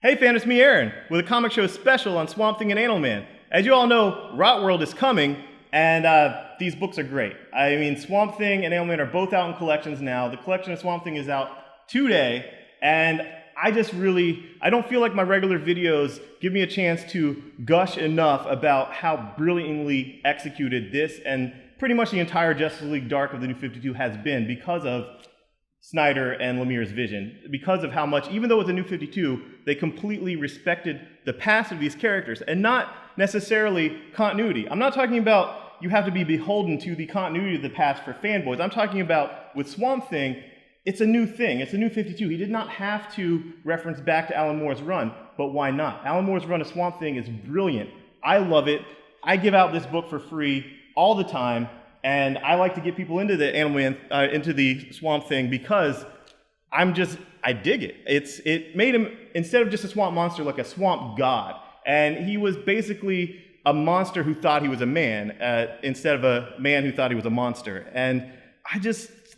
Hey fans, it's me, Aaron, with a comic show special on Swamp Thing and Animal Man. As you all know, Rot World is coming, and these books are great. I mean, Swamp Thing and Animal Man are both out in collections now. The collection of Swamp Thing is out today, and I don't feel like my regular videos give me a chance to gush enough about how brilliantly executed this and pretty much the entire Justice League Dark of the New 52 has been because of Snyder and Lemire's vision, because of how much, even though it's a New 52, they completely respected the past of these characters and not necessarily continuity. I'm not talking about you have to be beholden to the continuity of the past for fanboys. I'm talking about with Swamp Thing, it's a new thing. It's a New 52. He did not have to reference back to Alan Moore's run, but why not? Alan Moore's run of Swamp Thing is brilliant. I love it. I give out this book for free all the time. And I like to get people into the into the Swamp Thing because I dig it. It made him, instead of just a swamp monster, like a swamp god. And he was basically a monster who thought he was a man, instead of a man who thought he was a monster. And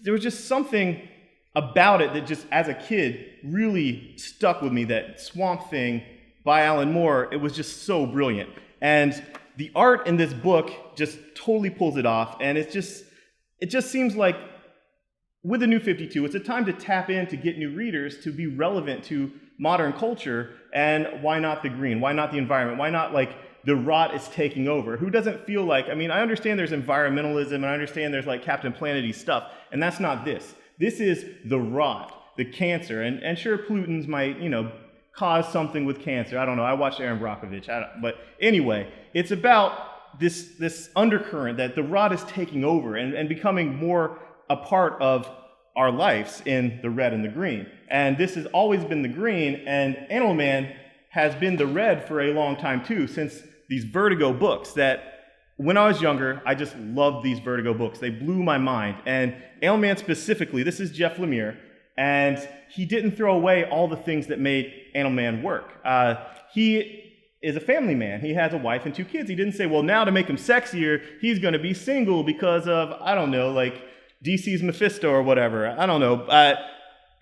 there was just something about it that just, as a kid, really stuck with me, that Swamp Thing by Alan Moore. It was just so brilliant. And the art in this book just totally pulls it off, and it just seems like with the New 52, it's a time to tap in to get new readers to be relevant to modern culture, and why not the green? Why not the environment? Why not like the rot is taking over? Who doesn't feel like, I mean, I understand there's environmentalism, and I understand there's like Captain Planet-y stuff, and that's not this. This is the rot, the cancer, and sure, pollutants might, cause something with cancer. I don't know. I watched Aaron Brockovich. But anyway, it's about this undercurrent that the rot is taking over and becoming more a part of our lives in the red and the green. And this has always been the green, and Animal Man has been the red for a long time too, since these Vertigo books that when I was younger, I just loved these Vertigo books. They blew my mind. And Animal Man specifically, this is Jeff Lemire, and he didn't throw away all the things that made Animal Man work. He is a family man. He has a wife and 2 kids. He didn't say, well, now to make him sexier, he's going to be single because of, I don't know, like DC's Mephisto or whatever. I don't know.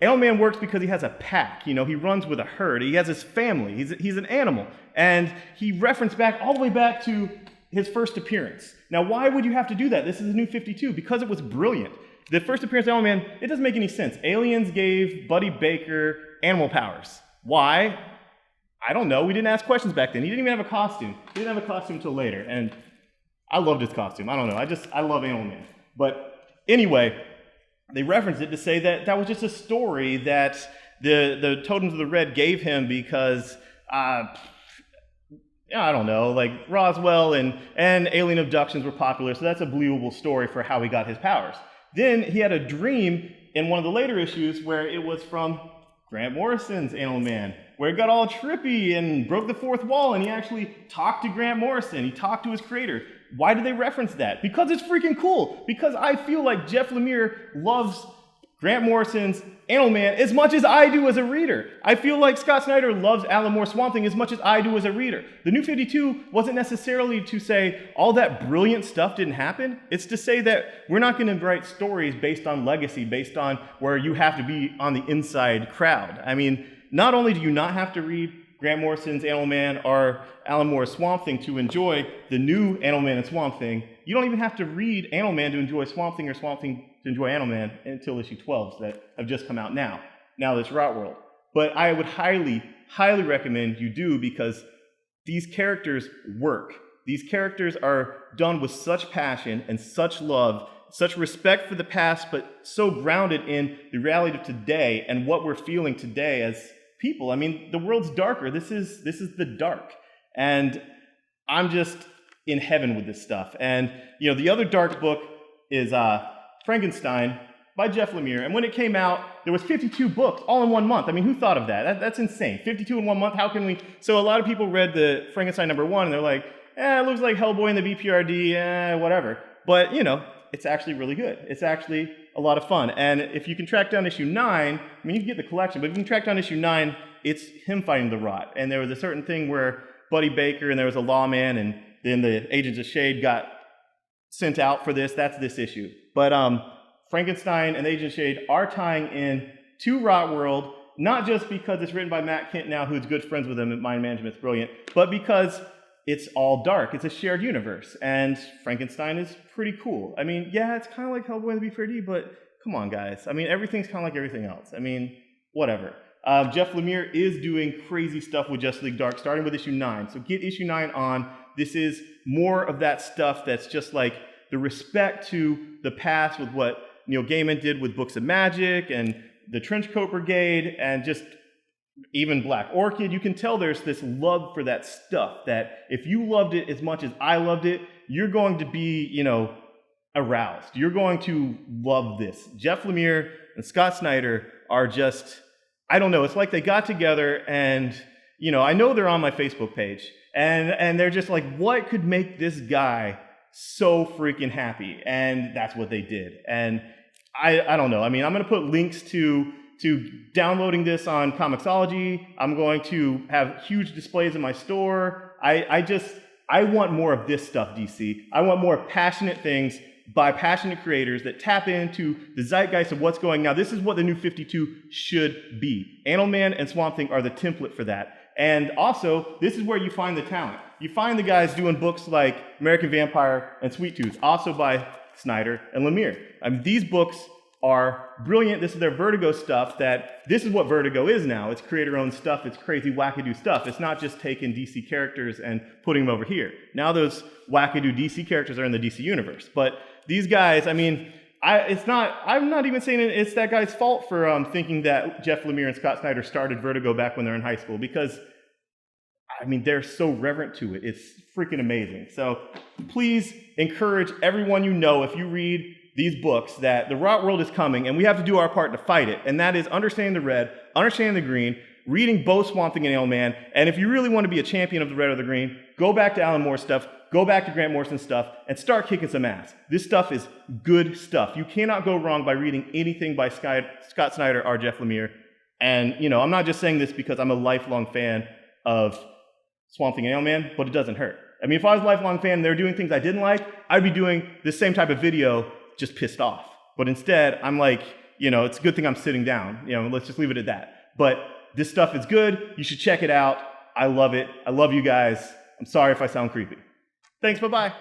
Animal Man works because he has a pack. He runs with a herd. He has his family. He's an animal. And he referenced all the way back to his first appearance. Now, why would you have to do that? This is a New 52 because it was brilliant. The first appearance of Animal Man, it doesn't make any sense. Aliens gave Buddy Baker animal powers. Why? I don't know. We didn't ask questions back then. He didn't even have a costume. He didn't have a costume until later. And I loved his costume. I don't know. I love Animal Man. But anyway, they referenced it to say that was just a story that the Totems of the Red gave him because, I don't know, like Roswell and alien abductions were popular. So that's a believable story for how he got his powers. Then he had a dream in one of the later issues where it was from Grant Morrison's Animal Man, where it got all trippy and broke the fourth wall, and he actually talked to Grant Morrison. He talked to his creator. Why did they reference that? Because it's freaking cool. Because I feel like Jeff Lemire loves Grant Morrison's Animal Man as much as I do as a reader. I feel like Scott Snyder loves Alan Moore's Swamp Thing as much as I do as a reader. The New 52 wasn't necessarily to say all that brilliant stuff didn't happen. It's to say that we're not going to write stories based on legacy, based on where you have to be on the inside crowd. I mean, not only do you not have to read Grant Morrison's Animal Man or Alan Moore's Swamp Thing to enjoy the new Animal Man and Swamp Thing, you don't even have to read Animal Man to enjoy Swamp Thing or Swamp Thing to enjoy Animal Man until issue 12s that have just come out now. Now this Rot World. But I would highly, highly recommend you do because these characters work. These characters are done with such passion and such love, such respect for the past, but so grounded in the reality of today and what we're feeling today as people. I mean, the world's darker. This is the dark. And I'm just in heaven with this stuff. And, the other dark book is Frankenstein by Jeff Lemire. And when it came out, there was 52 books all in 1 month. I mean, who thought of that? That's insane. 52 in 1 month, how can we? So a lot of people read the Frankenstein #1 and they're like, it looks like Hellboy and the BPRD, whatever. But, it's actually really good. It's actually a lot of fun. And if you can track down issue 9, I mean, you can get the collection, but if you can track down issue 9, it's him fighting the rot. And there was a certain thing where Buddy Baker and there was a lawman, and then the Agents of Shade got sent out for this. That's this issue. But Frankenstein and Agents of Shade are tying in to Rot World not just because it's written by Matt Kent now, who's good friends with him at Mind Management's brilliant, but because it's all dark. It's a shared universe, and Frankenstein is pretty cool. I mean, yeah, it's kind of like Hellboy and the B4D, but come on, guys. I mean, everything's kind of like everything else. I mean, whatever. Jeff Lemire is doing crazy stuff with Justice League Dark, starting with issue 9. So get issue 9 on. This is more of that stuff that's just like the respect to the past with what Neil Gaiman did with Books of Magic and the Trenchcoat Brigade and just even Black Orchid. You can tell there's this love for that stuff that if you loved it as much as I loved it, you're going to be, aroused. You're going to love this. Jeff Lemire and Scott Snyder are just, I don't know, it's like they got together and, I know they're on my Facebook page and they're just like, what could make this guy so freaking happy? And that's what they did. And I don't know. I mean, I'm going to put links to downloading this on Comixology. I'm going to have huge displays in my store. I want more of this stuff, DC. I want more passionate things by passionate creators that tap into the zeitgeist of what's going. Now, this is what the new 52 should be. Animal Man and Swamp Thing are the template for that. And also, this is where you find the talent. You find the guys doing books like American Vampire and Sweet Tooth, also by Snyder and Lemire. I mean, these books are brilliant. This is their Vertigo stuff. This is what Vertigo is now. It's creator-owned stuff. It's crazy wackadoo stuff. It's not just taking DC characters and putting them over here. Now those wackadoo DC characters are in the DC universe. But these guys, I mean, I'm not even saying it's that guy's fault for thinking that Jeff Lemire and Scott Snyder started Vertigo back when they're in high school, because I mean, they're so reverent to it. It's freaking amazing. So please encourage everyone if you read these books, that the rot world is coming and we have to do our part to fight it. And that is understanding the red, understanding the green, reading both Swamp Thing and Animal Man. And if you really want to be a champion of the red or the green, go back to Alan Moore's stuff, go back to Grant Morrison stuff, and start kicking some ass. This stuff is good stuff. You cannot go wrong by reading anything by Scott Snyder or Jeff Lemire. And, I'm not just saying this because I'm a lifelong fan of Swamp Thing and Animal Man, but it doesn't hurt. I mean, if I was a lifelong fan and they were doing things I didn't like, I'd be doing the same type of video, just pissed off. But instead, I'm like, it's a good thing I'm sitting down. Let's just leave it at that. But this stuff is good. You should check it out. I love it. I love you guys. I'm sorry if I sound creepy. Thanks. Bye-bye.